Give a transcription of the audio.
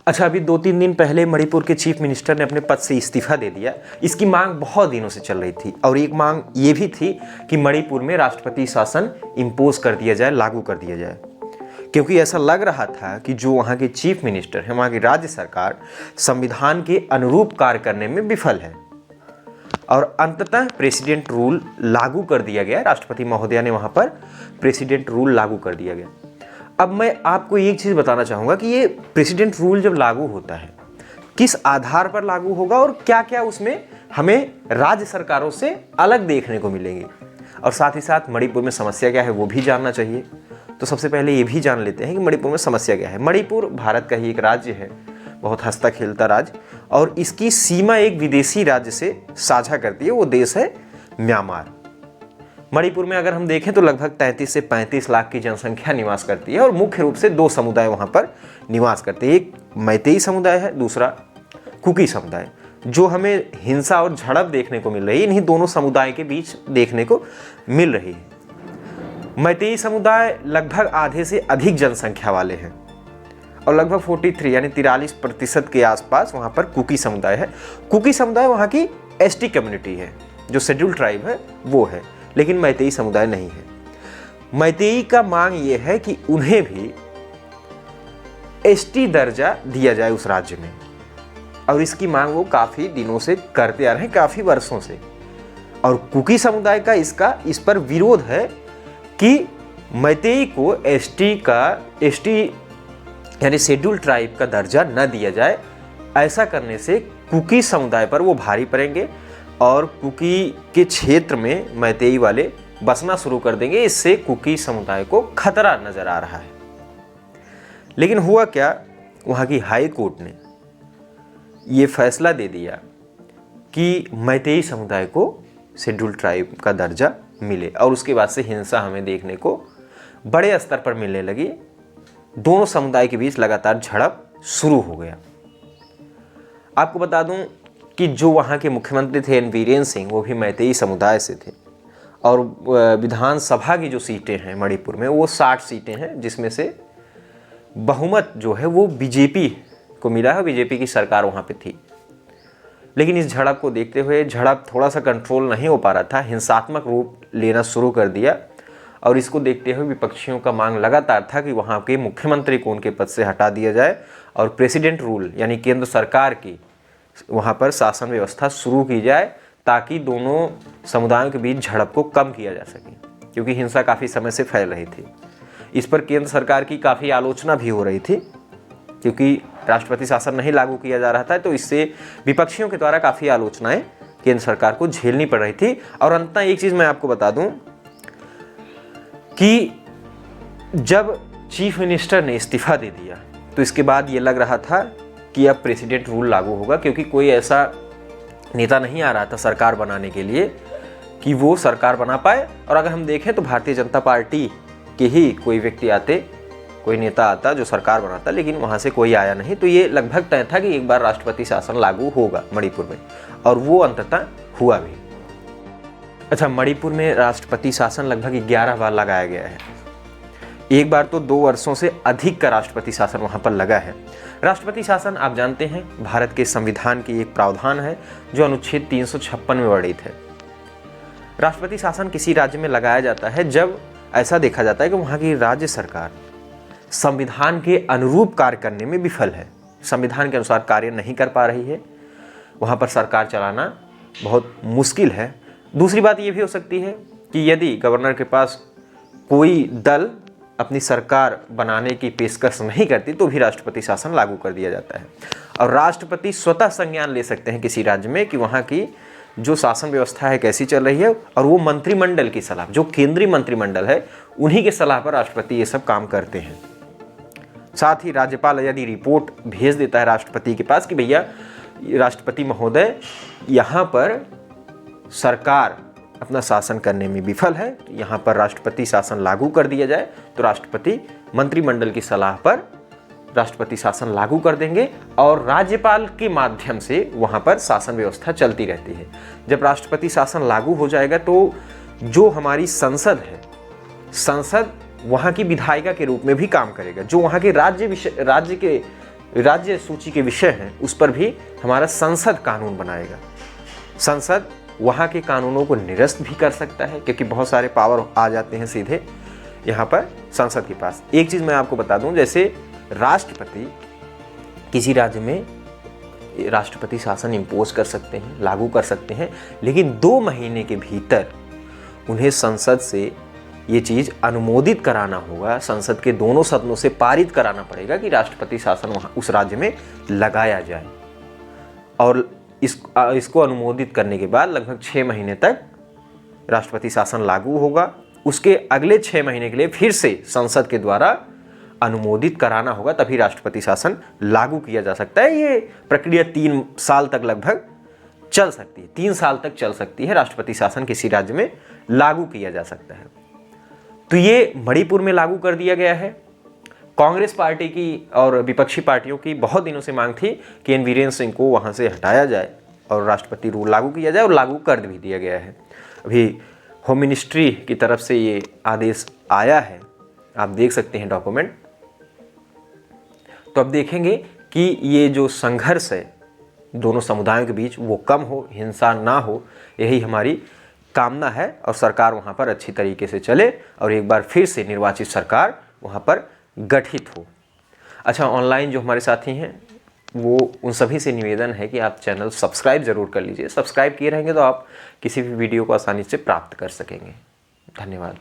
अच्छा, अभी 2-3 दिन पहले मणिपुर के चीफ मिनिस्टर ने अपने पद से इस्तीफा दे दिया। इसकी मांग बहुत दिनों से चल रही थी और एक मांग ये भी थी कि मणिपुर में राष्ट्रपति शासन इम्पोज कर दिया जाए, लागू कर दिया जाए, क्योंकि ऐसा लग रहा था कि जो वहाँ के चीफ मिनिस्टर है, वहाँ की राज्य सरकार संविधान के अनुरूप कार्य करने में विफल है। और अंततः प्रेसिडेंट रूल लागू कर दिया गया। राष्ट्रपति महोदया ने वहाँ पर प्रेसिडेंट रूल लागू कर दिया गया। अब मैं आपको एक चीज़ बताना चाहूँगा कि ये प्रेसिडेंट रूल जब लागू होता है किस आधार पर लागू होगा और क्या क्या उसमें हमें राज्य सरकारों से अलग देखने को मिलेंगे, और साथ ही साथ मणिपुर में समस्या क्या है वो भी जानना चाहिए। तो सबसे पहले ये भी जान लेते हैं कि मणिपुर में समस्या क्या है। मणिपुर भारत का ही एक राज्य है, बहुत हंसता खेलता राज्य, और इसकी सीमा एक विदेशी राज्य से साझा करती है, वो देश है म्यांमार। मणिपुर में अगर हम देखें तो लगभग 33 से 35 लाख की जनसंख्या निवास करती है और मुख्य रूप से 2 समुदाय वहाँ पर निवास करते हैं। एक मैतेई समुदाय है, दूसरा कुकी समुदाय। जो हमें हिंसा और झड़प देखने को मिल रही है इन्हीं दोनों समुदाय के बीच देखने को मिल रही है। मैतेई समुदाय लगभग आधे से अधिक जनसंख्या वाले हैं और लगभग 43 यानी 43% के आसपास वहाँ पर कुकी समुदाय है। कुकी समुदाय वहाँ की एसटी कम्युनिटी है, जो शेड्यूल्ड ट्राइब है वो है, लेकिन मैतेई समुदाय नहीं है। मैतेई का मांग ये है कि उन्हें भी एसटी दर्जा दिया जाए उस राज्य में, और इसकी मांग वो काफ़ी दिनों से करते आ रहे हैं, काफ़ी वर्षों से। और कुकी समुदाय का इस पर विरोध है कि मैतेई को एसटी यानी शेड्यूल्ड ट्राइब का दर्जा न दिया जाए। ऐसा करने से कुकी समुदाय पर वो भारी पड़ेंगे और कुकी के क्षेत्र में मैतेई वाले बसना शुरू कर देंगे। इससे कुकी समुदाय को खतरा नजर आ रहा है। लेकिन हुआ क्या, वहाँ की हाई कोर्ट ने ये फैसला दे दिया कि मैतेई समुदाय को शेड्यूल्ड ट्राइब का दर्जा मिले, और उसके बाद से हिंसा हमें देखने को बड़े स्तर पर मिलने लगी। दोनों समुदाय के बीच लगातार झड़प शुरू हो गया। आपको बता दूं कि जो वहाँ के मुख्यमंत्री थे एन वीरेन सिंह, वो भी मैतेई समुदाय से थे, और विधानसभा की जो सीटें हैं मणिपुर में वो 60 सीटें हैं, जिसमें से बहुमत जो है वो बीजेपी को मिला है। बीजेपी की सरकार वहाँ पे थी। लेकिन इस झड़प को देखते हुए झड़प थोड़ा सा कंट्रोल नहीं हो पा रहा था, हिंसात्मक रूप लेना शुरू कर दिया, और इसको देखते हुए विपक्षियों का मांग लगातार था कि वहाँ के मुख्यमंत्री को उनके पद से हटा दिया जाए और प्रेसिडेंट रूल यानी केंद्र सरकार की वहाँ पर शासन व्यवस्था शुरू की जाए, ताकि दोनों समुदायों के बीच झड़प को कम किया जा सके, क्योंकि हिंसा काफ़ी समय से फैल रही थी। इस पर केंद्र सरकार की काफ़ी आलोचना भी हो रही थी, क्योंकि राष्ट्रपति शासन नहीं लागू किया जा रहा था, तो इससे विपक्षियों के द्वारा काफ़ी आलोचनाएं केंद्र सरकार को झेलनी पड़ रही थी। और अंततः एक चीज़ मैं आपको बता दूं कि जब चीफ मिनिस्टर ने इस्तीफा दे दिया तो इसके बाद ये लग रहा था कि अब प्रेसिडेंट रूल लागू होगा, क्योंकि कोई ऐसा नेता नहीं आ रहा था सरकार बनाने के लिए कि वो सरकार बना पाए। और अगर हम देखें तो भारतीय जनता पार्टी के ही कोई व्यक्ति आते, कोई नेता आता जो सरकार बनाता, लेकिन वहाँ से कोई आया नहीं। तो ये लगभग तय था कि एक बार राष्ट्रपति शासन लागू होगा मणिपुर में, और वो अंततः हुआ भी। अच्छा, मणिपुर में राष्ट्रपति शासन लगभग 11 बार लगाया गया है। एक बार तो 2 वर्षों से अधिक का राष्ट्रपति शासन वहाँ पर लगा है। राष्ट्रपति शासन आप जानते हैं भारत के संविधान की एक प्रावधान है जो अनुच्छेद 356 में वर्णित है। राष्ट्रपति शासन किसी राज्य में लगाया जाता है जब ऐसा देखा जाता है कि वहाँ की राज्य सरकार संविधान के अनुरूप कार्य करने में विफल है, संविधान के अनुसार कार्य नहीं कर पा रही है, वहाँ पर सरकार चलाना बहुत मुश्किल है। दूसरी बात ये भी हो सकती है कि यदि गवर्नर के पास कोई दल अपनी सरकार बनाने की पेशकश नहीं करती तो भी राष्ट्रपति शासन लागू कर दिया जाता है, और राष्ट्रपति स्वतः संज्ञान ले सकते हैं किसी राज्य में कि वहाँ की जो शासन व्यवस्था है कैसी चल रही है, और वो मंत्रिमंडल की सलाह, जो केंद्रीय मंत्रिमंडल है उन्हीं के सलाह पर राष्ट्रपति ये सब काम करते हैं। साथ ही राज्यपाल यदि रिपोर्ट भेज देता है राष्ट्रपति के पास कि भैया राष्ट्रपति महोदय यहाँ पर सरकार अपना शासन करने में विफल है, तो यहाँ पर राष्ट्रपति शासन लागू कर दिया जाए, तो राष्ट्रपति मंत्रिमंडल की सलाह पर राष्ट्रपति शासन लागू कर देंगे और राज्यपाल के माध्यम से वहाँ पर शासन व्यवस्था चलती रहती है। जब राष्ट्रपति शासन लागू हो जाएगा तो जो हमारी संसद है, संसद वहाँ की विधायिका के रूप में भी काम करेगा, जो वहाँ के राज्य के राज्य सूची के विषय हैं उस पर भी हमारा संसद कानून बनाएगा। संसद वहाँ के कानूनों को निरस्त भी कर सकता है, क्योंकि बहुत सारे पावर आ जाते हैं सीधे यहाँ पर संसद के पास। एक चीज़ मैं आपको बता दूँ, जैसे राष्ट्रपति किसी राज्य में राष्ट्रपति शासन इम्पोज कर सकते हैं, लागू कर सकते हैं, लेकिन 2 महीने के भीतर उन्हें संसद से ये चीज़ अनुमोदित कराना होगा, संसद के दोनों सदनों से पारित कराना पड़ेगा कि राष्ट्रपति शासन वहाँ उस राज्य में लगाया जाए। और इसको अनुमोदित करने के बाद लगभग 6 महीने तक राष्ट्रपति शासन लागू होगा। उसके अगले 6 महीने के लिए फिर से संसद के द्वारा अनुमोदित कराना होगा, तभी राष्ट्रपति शासन लागू किया जा सकता है। ये प्रक्रिया 3 साल तक लगभग चल सकती है, 3 साल तक चल सकती है। राष्ट्रपति शासन किसी राज्य में लागू किया जा सकता है। तो ये मणिपुर में लागू कर दिया गया है। कांग्रेस पार्टी की और विपक्षी पार्टियों की बहुत दिनों से मांग थी कि एन वीरेंद्र सिंह को वहाँ से हटाया जाए और राष्ट्रपति रूल लागू किया जाए, और लागू कर भी दिया गया है। अभी होम मिनिस्ट्री की तरफ से ये आदेश आया है, आप देख सकते हैं डॉक्यूमेंट। तो अब देखेंगे कि ये जो संघर्ष है दोनों समुदायों के बीच वो कम हो, हिंसा ना हो, यही हमारी कामना है, और सरकार वहाँ पर अच्छी तरीके से चले और एक बार फिर से निर्वाचित सरकार वहाँ पर गठित हो। अच्छा, ऑनलाइन जो हमारे साथी हैं वो उन सभी से निवेदन है कि आप चैनल सब्सक्राइब ज़रूर कर लीजिए। सब्सक्राइब किए रहेंगे तो आप किसी भी वीडियो को आसानी से प्राप्त कर सकेंगे। धन्यवाद।